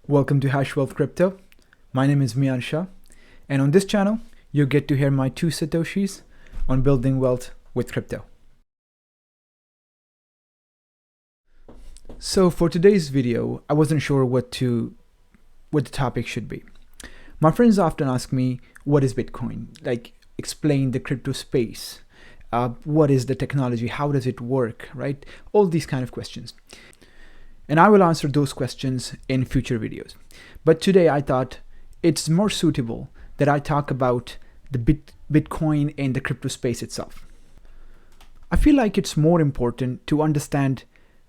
Welcome to Hash Wealth Crypto. My name is Miansha, and on this channel, you'll get to hear my two satoshis on building wealth with crypto. So for today's video, I wasn't sure what the topic should be. My friends often ask me, what is Bitcoin? Like, explain the crypto space. What is the technology? How does it work, right? All these kind of questions. And I will answer those questions in future videos. But today I thought it's more suitable that I talk about the Bitcoin and the crypto space itself. I feel like it's more important to understand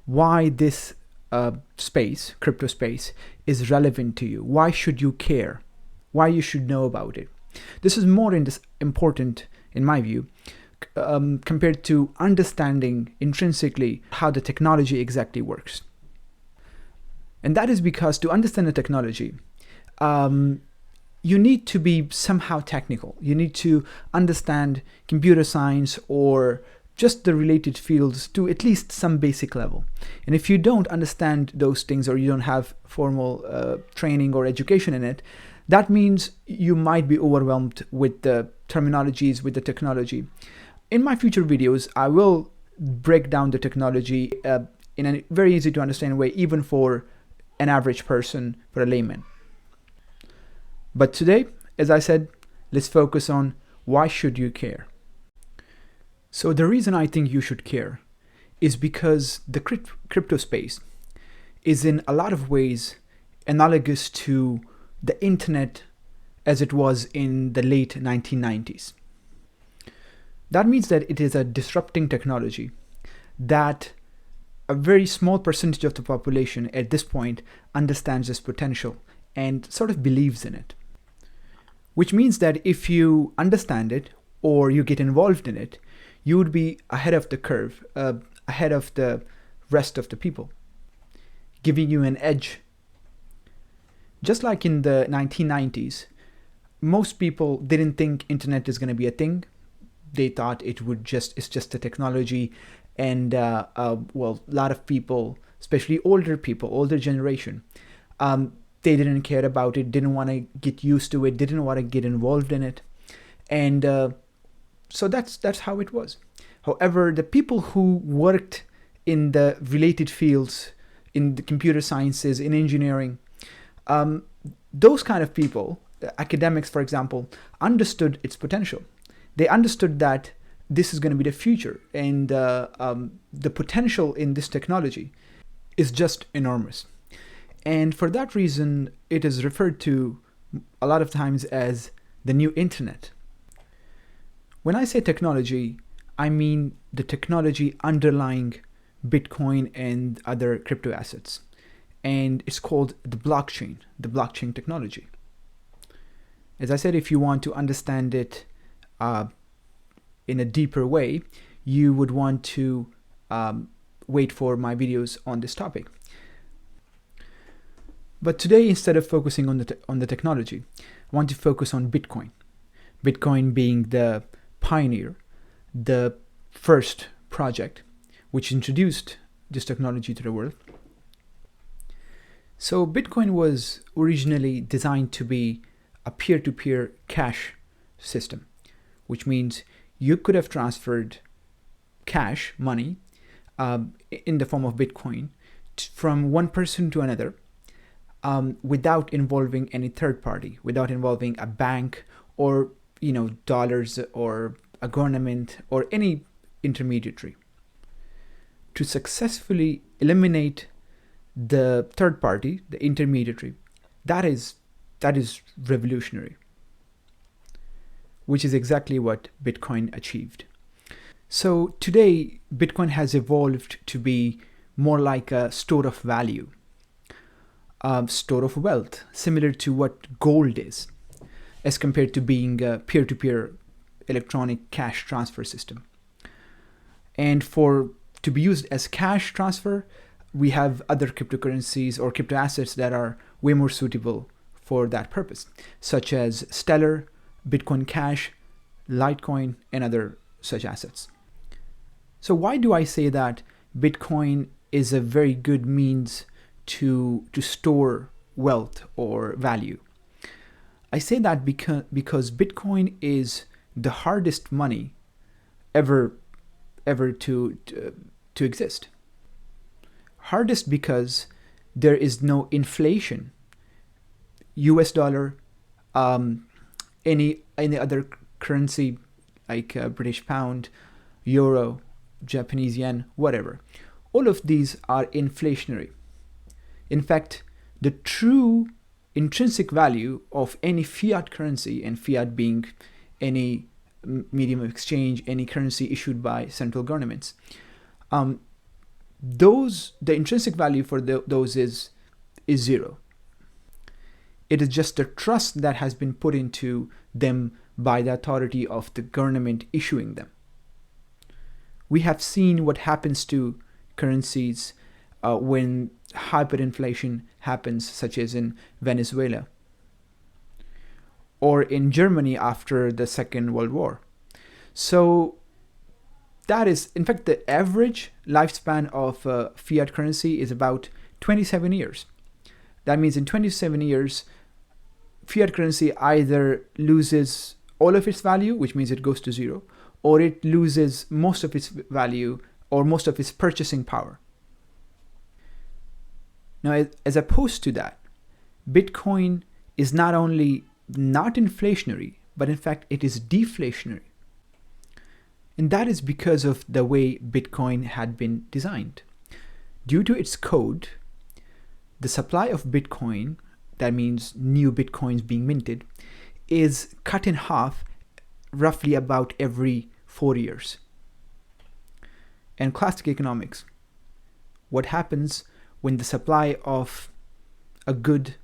why this crypto space, is relevant to you. Why should you care? Why you should know about it? This is more important, in my view, compared to understanding intrinsically how the technology exactly works. And that is because to understand the technology, you need to be somehow technical. You need to understand computer science or just the related fields to at least some basic level. And if you don't understand those things, or you don't have formal training or education in it, that means you might be overwhelmed with the terminologies, with the technology. In my future videos, I will break down the technology in a very easy to understand way, even for an average person, for a layman. But today, as I said, let's focus on why should you care. So the reason I think you should care is because the crypto space is in a lot of ways analogous to the internet as it was in the late 1990s. That means that it is a disrupting technology that a very small percentage of the population at this point understands its potential and sort of believes in it. Which means that if you understand it or you get involved in it, you would be ahead of the curve, ahead of the rest of the people, giving you an edge. Just like in the 1990s, most people didn't think internet is going to be a thing. They thought it's just a technology. And a lot of people, especially older people, older generation, they didn't care about it, didn't want to get used to it, didn't want to get involved in it. And so that's how it was. However, the people who worked in the related fields, in the computer sciences, in engineering, those kind of people, academics, for example, understood its potential. They understood that this is going to be the future, and the potential in this technology is just enormous. And for that reason, it is referred to a lot of times as the new internet. When I say technology, I mean the technology underlying Bitcoin and other crypto assets. And it's called the blockchain technology. As I said, if you want to understand it in a deeper way, you would want to wait for my videos on this topic. But today, instead of focusing on the technology, I want to focus on Bitcoin. Bitcoin being the pioneer, the first project which introduced this technology to the world. So Bitcoin was originally designed to be a peer-to-peer cash system, which means you could have transferred cash, money, in the form of Bitcoin from one person to another without involving any third party, without involving a bank or dollars or a government or any intermediary. To successfully eliminate the third party, the intermediary, that is revolutionary, which is exactly what Bitcoin achieved. So today, Bitcoin has evolved to be more like a store of value, a store of wealth, similar to what gold is, as compared to being a peer-to-peer electronic cash transfer system. And to be used as cash transfer, we have other cryptocurrencies or crypto assets that are way more suitable for that purpose, such as Steller, Bitcoin Cash, Litecoin, and other such assets. So why do I say that Bitcoin is a very good means to store wealth or value. I say that because Bitcoin is the hardest money ever to exist. Hardest because there is no inflation. US dollar, any other currency like British pound, euro, Japanese yen, whatever. All of these are inflationary. In fact, the true intrinsic value of any fiat currency, and fiat being any medium of exchange, any currency issued by central governments, the intrinsic value for those is zero. It is just a trust that has been put into them by the authority of the government issuing them. We have seen what happens to currencies when hyperinflation happens, such as in Venezuela or in Germany after the Second World War. So that is, in fact, the average lifespan of fiat currency is about 27 years. That means in 27 years, fiat currency either loses all of its value, which means it goes to zero, or it loses most of its value or most of its purchasing power. Now, as opposed to that, Bitcoin is not only not inflationary, but in fact, it is deflationary. And that is because of the way Bitcoin had been designed. Due to its code, the supply of Bitcoin, that means new Bitcoins being minted, is cut in half roughly about every 4 years. And classic economics, what happens when the supply of a good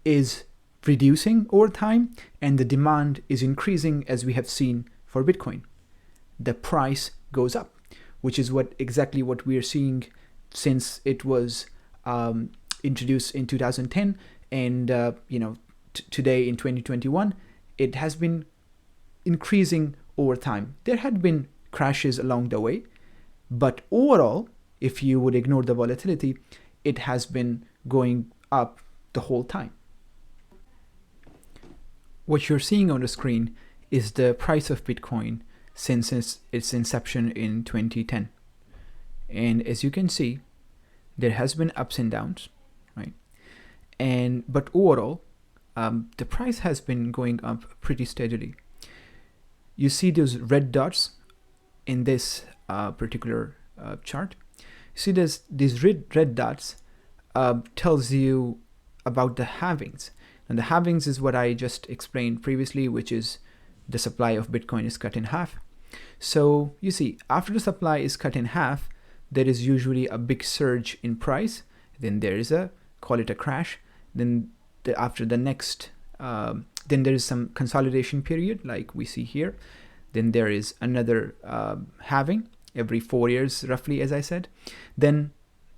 is reducing over time and the demand is increasing, as we have seen for Bitcoin? The price goes up, which is exactly what we are seeing since it was introduced in 2010, and today in 2021, it has been increasing over time. There had been crashes along the way, but overall, if you would ignore the volatility, it has been going up the whole time. What you're seeing on the screen is the price of Bitcoin since its inception in 2010. And as you can see, there has been ups and downs, right? But overall, the price has been going up pretty steadily. You see those red dots in this particular chart. You see these red dots tells you about the halvings. And the halvings is what I just explained previously, which is the supply of Bitcoin is cut in half. So you see, after the supply is cut in half, there is usually a big surge in price. Then there is call it a crash. Then after the next, then there is some consolidation period like we see here. Then there is another halving every 4 years, roughly, as I said. Then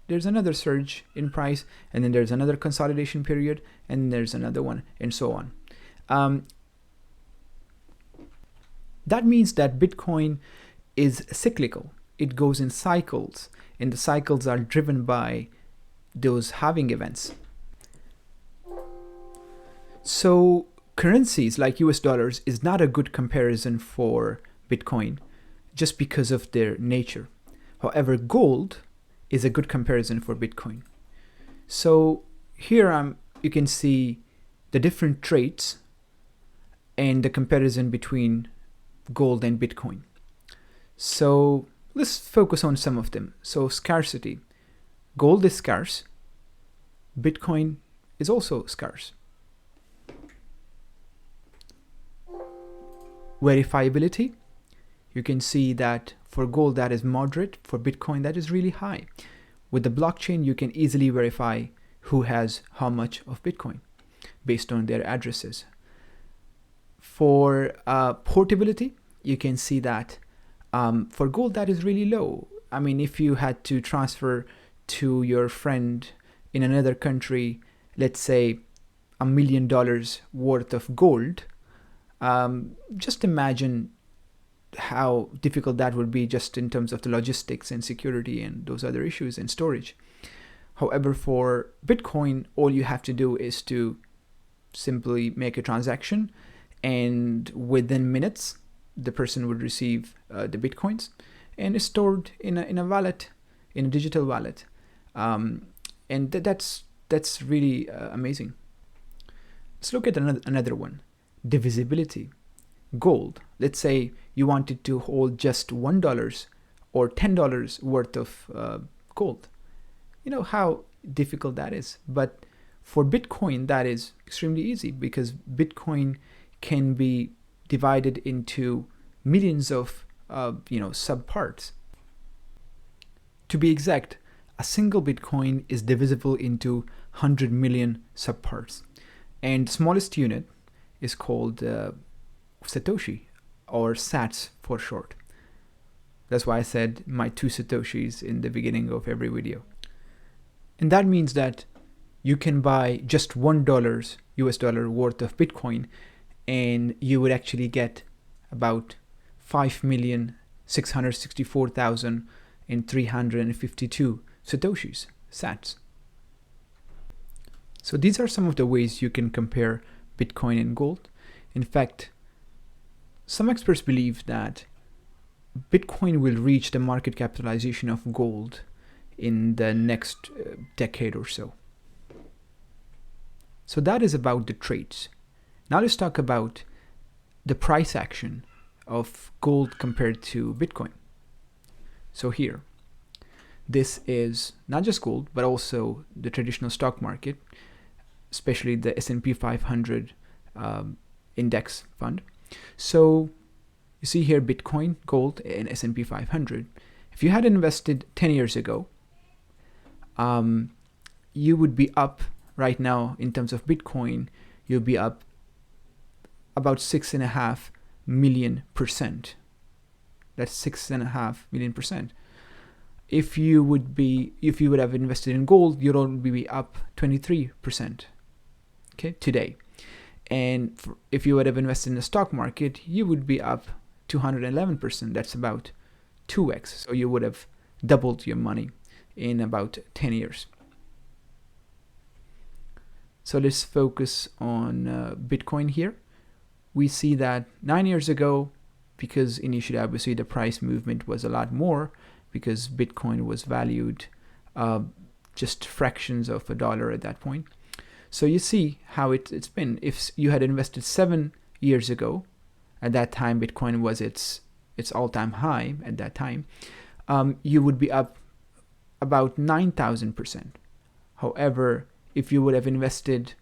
there's another surge in price, and then there's another consolidation period, and there's another one, and so on. That means that Bitcoin is cyclical. It goes in cycles, and the cycles are driven by those halving events. So currencies like US dollars is not a good comparison for Bitcoin just because of their nature. However, gold is a good comparison for Bitcoin. So here you can see the different traits and the comparison between gold and Bitcoin. So let's focus on some of them. So scarcity. Gold is scarce. Bitcoin is also scarce. Verifiability. You can see that for gold that is moderate, for Bitcoin that is really high. With the blockchain, you can easily verify who has how much of Bitcoin based on their addresses. For portability, you can see that for gold that is really low. I mean, if you had to transfer to your friend in another country, let's say $1 million worth of gold, just imagine how difficult that would be just in terms of the logistics and security and those other issues and storage. However, for Bitcoin, all you have to do is to simply make a transaction, and within minutes, the person would receive the Bitcoins, and it's stored in a wallet, in a digital wallet. And that's really amazing. Let's look at another one, divisibility. Gold. Let's say you wanted to hold just $1 or $10 worth of gold. You know how difficult that is. But for Bitcoin, that is extremely easy, because Bitcoin can be divided into millions of subparts. To be exact, a single Bitcoin is divisible into 100 million subparts, and the smallest unit is called Satoshi, or Sats for short. That's why I said my 2 Satoshis in the beginning of every video. And that means that you can buy just $1 US dollar worth of Bitcoin, and you would actually get about 5,664,352 Satoshis, Sats. So these are some of the ways you can compare Bitcoin and gold. In fact, some experts believe that Bitcoin will reach the market capitalization of gold in the next decade or so. So that is about the trades. Now let's talk about the price action of gold compared to Bitcoin. So here, this is not just gold, but also the traditional stock market, especially the S&P 500 index fund. So you see here Bitcoin, gold, and S&P 500. If you had invested 10 years ago, you would be up right now in terms of Bitcoin. You'll be up about 6.5 million %. That's 6.5 million %. If you would have invested in gold, you'd only be up 23%. Okay, today. And if you would have invested in the stock market, you would be up 211%. That's about 2x. So you would have doubled your money in about 10 years. So let's focus on Bitcoin here. We see that 9 years ago, because initially obviously the price movement was a lot more, because Bitcoin was valued just fractions of a dollar at that point. So you see how it's been. If you had invested 7 years ago, at that time Bitcoin was its all-time high at that time, you would be up about 9,000%. However, if you would have invested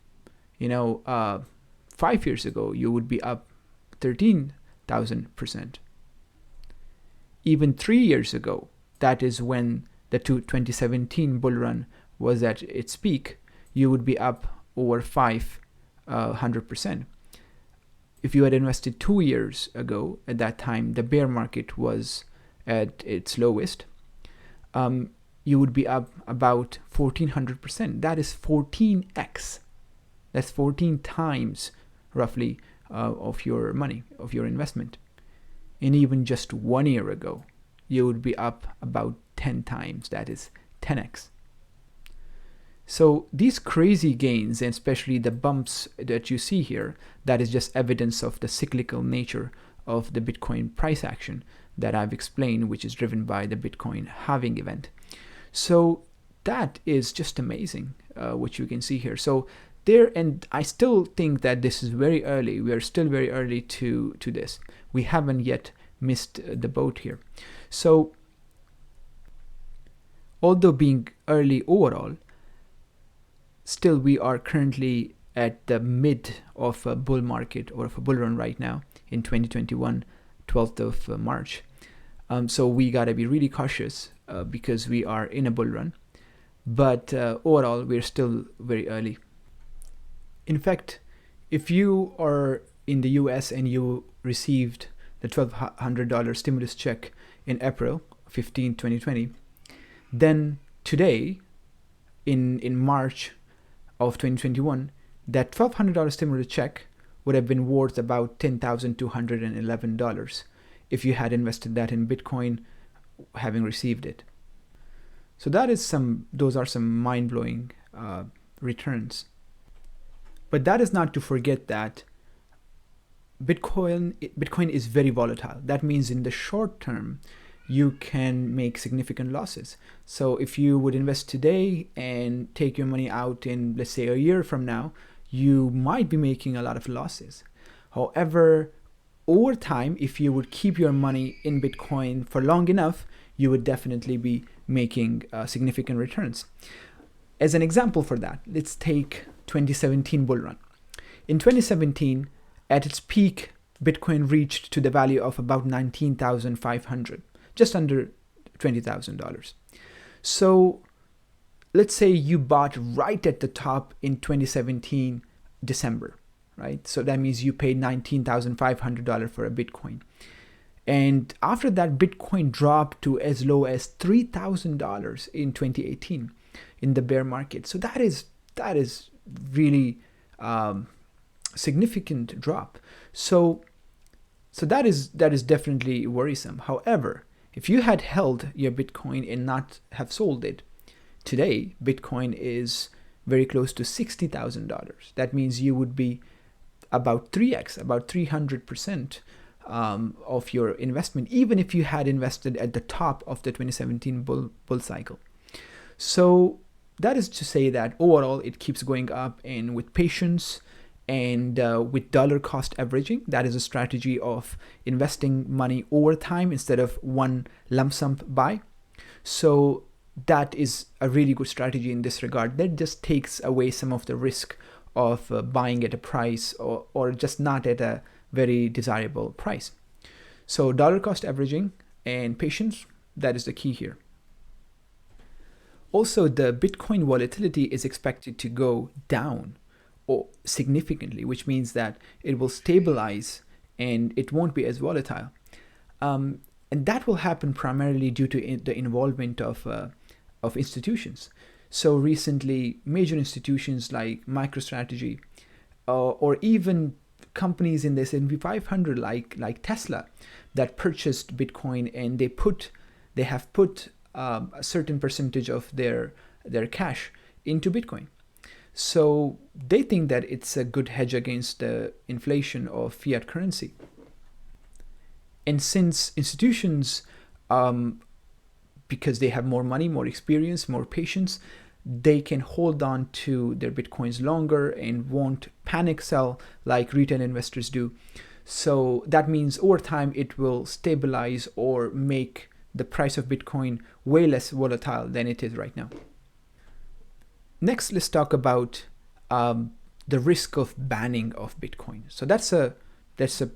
5 years ago, you would be up 13,000%. Even 3 years ago, that is when the 2017 bull run was at its peak, you would be up over 500%. If you had invested 2 years ago, at that time the bear market was at its lowest, you would be up about 1,400%. That is 14x. That's 14 times roughly of your money, of your investment. And even just 1 year ago, you would be up about 10 times. That is 10x. So these crazy gains, and especially the bumps that you see here, that is just evidence of the cyclical nature of the Bitcoin price action that I've explained, which is driven by the Bitcoin halving event. So that is just amazing, what you can see here. So there, and I still think that this is very early. We are still very early to this. We haven't yet missed the boat here. So although being early overall, still we are currently at the mid of a bull market, or of a bull run right now in 2021, 12th of March. So we got to be really cautious because we are in a bull run. But overall, we're still very early. In fact, if you are in the US and you received the $1,200 stimulus check in April 15, 2020, then today, in March of 2021, that $1,200 stimulus check would have been worth about $10,211 if you had invested that in Bitcoin having received it. So those are some mind-blowing returns. But that is not to forget that Bitcoin is very volatile. That means in the short term, you can make significant losses. So if you would invest today and take your money out in, let's say, a year from now, you might be making a lot of losses. However, over time, if you would keep your money in Bitcoin for long enough, you would definitely be making significant returns. As an example for that, let's take 2017 bull run. In 2017, at its peak, Bitcoin reached to the value of about 19,500, just under $20,000. So let's say you bought right at the top in 2017 December, right? So that means you paid $19,500 for a Bitcoin. And after that, Bitcoin dropped to as low as $3,000 in 2018 in the bear market. So that is really significant drop. So that is definitely worrisome. However, if you had held your Bitcoin and not have sold it, today Bitcoin is very close to $60,000. That means you would be about 3x, about 300% of your investment, even if you had invested at the top of the 2017 bull cycle. So that is to say that overall it keeps going up, and with patience and with dollar cost averaging, that is a strategy of investing money over time instead of one lump sum buy. So that is a really good strategy in this regard. That just takes away some of the risk of buying at a price or just not at a very desirable price. So dollar cost averaging and patience, that is the key here. Also, the Bitcoin volatility is expected to go down or significantly, which means that it will stabilize and it won't be as volatile. And that will happen primarily due to the involvement of institutions. So recently, major institutions like MicroStrategy or even companies in the S&P 500 like Tesla that purchased Bitcoin, and they have put a certain percentage of their cash into Bitcoin. So they think that it's a good hedge against the inflation of fiat currency. And since institutions, because they have more money, more experience, more patience, they can hold on to their Bitcoins longer and won't panic sell like retail investors do. So that means over time it will stabilize or make the price of Bitcoin way less volatile than it is right now. Next, let's talk about the risk of banning of Bitcoin. So that's a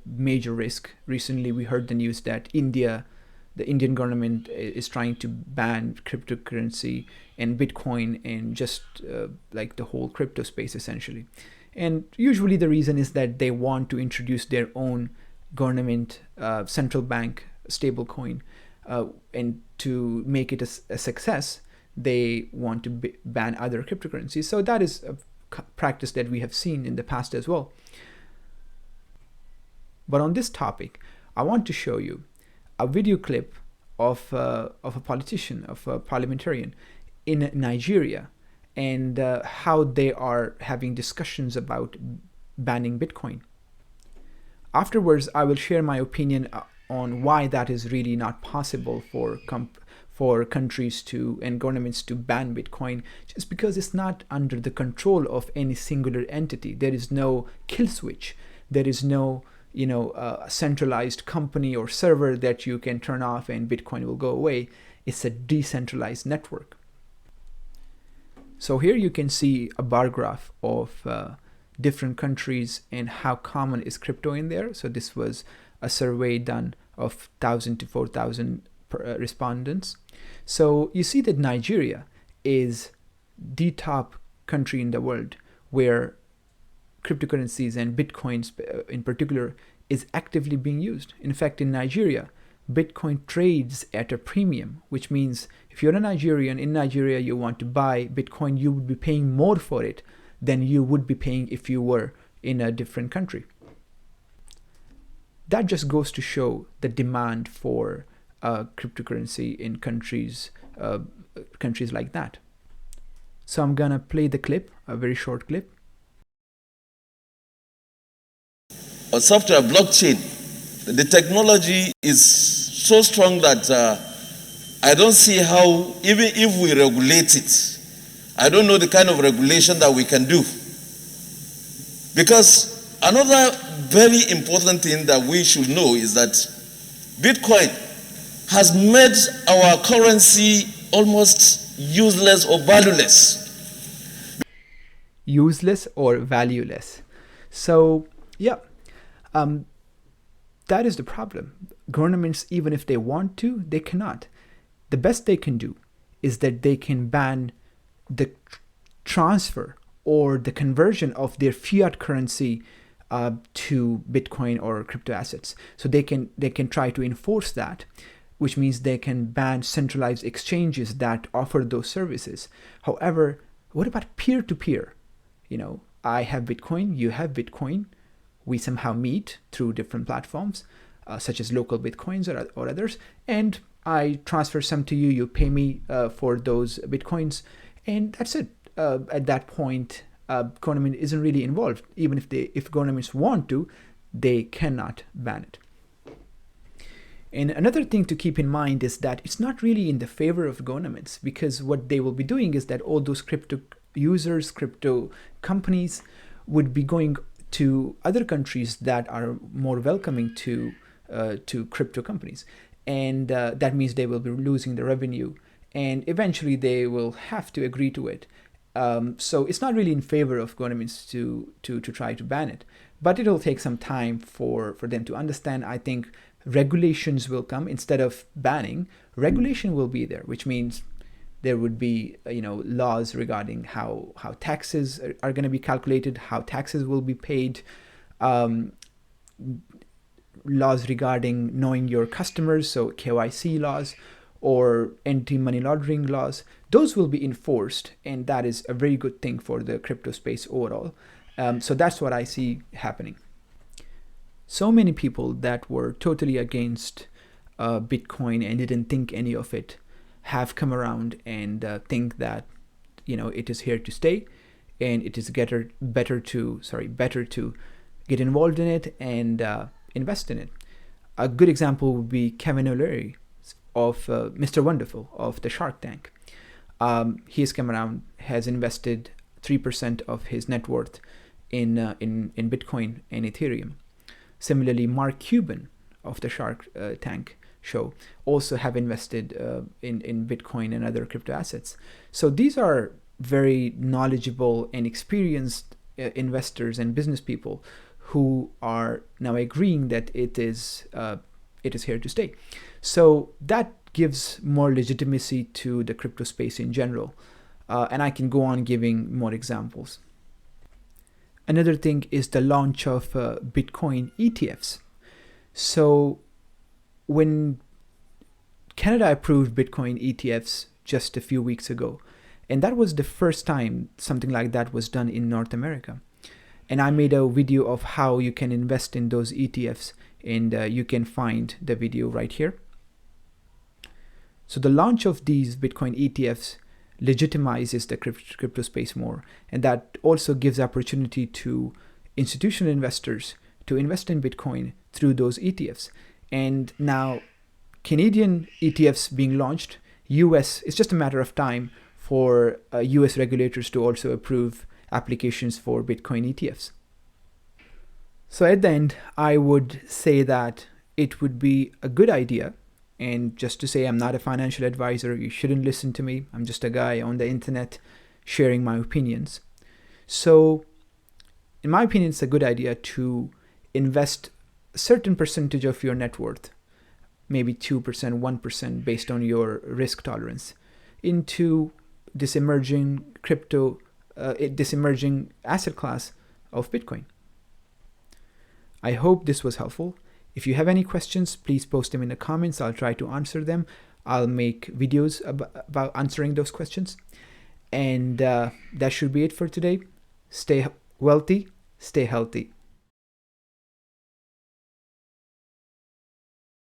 major risk. Recently, we heard the news that the Indian government is trying to ban cryptocurrency and Bitcoin and just like the whole crypto space essentially. And usually the reason is that they want to introduce their own government central bank stablecoin, and to make it a success, they want to ban other cryptocurrencies. So that is a practice that we have seen in the past as well. But on this topic, I want to show you a video clip of a politician, of a parliamentarian in Nigeria, and how they are having discussions about banning Bitcoin. Afterwards, I will share my opinion on why that is really not possible for countries and governments to ban Bitcoin, just because it's not under the control of any singular entity. There is no kill switch. There is no centralized company or server that you can turn off and Bitcoin will go away. It's a decentralized network. So here you can see a bar graph of different countries and how common is crypto in there. So this was a survey done of 1,000 to 4,000 respondents. So you see that Nigeria is the top country in the world where cryptocurrencies and Bitcoins in particular is actively being used. In fact, in Nigeria, Bitcoin trades at a premium, which means if you're a Nigerian in Nigeria, you want to buy Bitcoin, you would be paying more for it than you would be paying if you were in a different country. That just goes to show the demand for cryptocurrency in countries like that. So I'm gonna play the clip, a very short clip. A software blockchain, the technology is so strong that I don't see how, even if we regulate it, I don't know the kind of regulation that we can do. Because another very important thing that we should know is that Bitcoin has made our currency almost useless or valueless. Useless or valueless. So, yeah, that is the problem. Governments, even if they want to, they cannot. The best they can do is that they can ban the transfer or the conversion of their fiat currency to Bitcoin or crypto assets. So they can try to enforce that, which means they can ban centralized exchanges that offer those services. However, what about peer-to-peer? You know, I have Bitcoin, you have Bitcoin. We somehow meet through different platforms, such as local Bitcoins or others, and I transfer some to you, you pay me for those Bitcoins, and that's it. At that point, government isn't really involved. Even if governments want to, they cannot ban it. And another thing to keep in mind is that it's not really in the favor of governments, because what they will be doing is that all those crypto users, crypto companies would be going to other countries that are more welcoming to crypto companies. And that means they will be losing the revenue, and eventually they will have to agree to it. So it's not really in favor of governments to try to ban it, but it'll take some time for them to understand. I think regulations will come instead of banning. Regulation will be there, which means there would be laws regarding how taxes are going to be calculated, how taxes will be paid, laws regarding knowing your customers, so KYC laws, or anti-money laundering laws. Those will be enforced, and that is a very good thing for the crypto space overall. So that's what I see happening. So many people that were totally against Bitcoin and didn't think any of it have come around and think that it is here to stay, and it is better to get involved in it and invest in it. A good example would be Kevin O'Leary of Mr. Wonderful of the Shark Tank. He has come around, has invested 3% of his net worth in Bitcoin and Ethereum. Similarly, Mark Cuban of the Shark Tank show also have invested in Bitcoin and other crypto assets. So these are very knowledgeable and experienced investors and business people who are now agreeing that it is here to stay. So that gives more legitimacy to the crypto space in general. And I can go on giving more examples. Another thing is the launch of Bitcoin ETFs. So when Canada approved Bitcoin ETFs just a few weeks ago, and that was the first time something like that was done in North America. And I made a video of how you can invest in those ETFs, and you can find the video right here. So the launch of these Bitcoin ETFs legitimizes the crypto space more, and that also gives opportunity to institutional investors to invest in Bitcoin through those ETFs. And now Canadian ETFs being launched, US, it's just a matter of time for US regulators to also approve applications for Bitcoin ETFs. So at the end, I would say that it would be a good idea. And just to say, I'm not a financial advisor. You shouldn't listen to me. I'm just a guy on the internet sharing my opinions. So in my opinion, it's a good idea to invest a certain percentage of your net worth, maybe 2%, 1% based on your risk tolerance, into this emerging this emerging asset class of Bitcoin. I hope this was helpful. If you have any questions, please post them in the comments. I'll try to answer them. I'll make videos about answering those questions. And that should be it for today. Stay wealthy, stay healthy.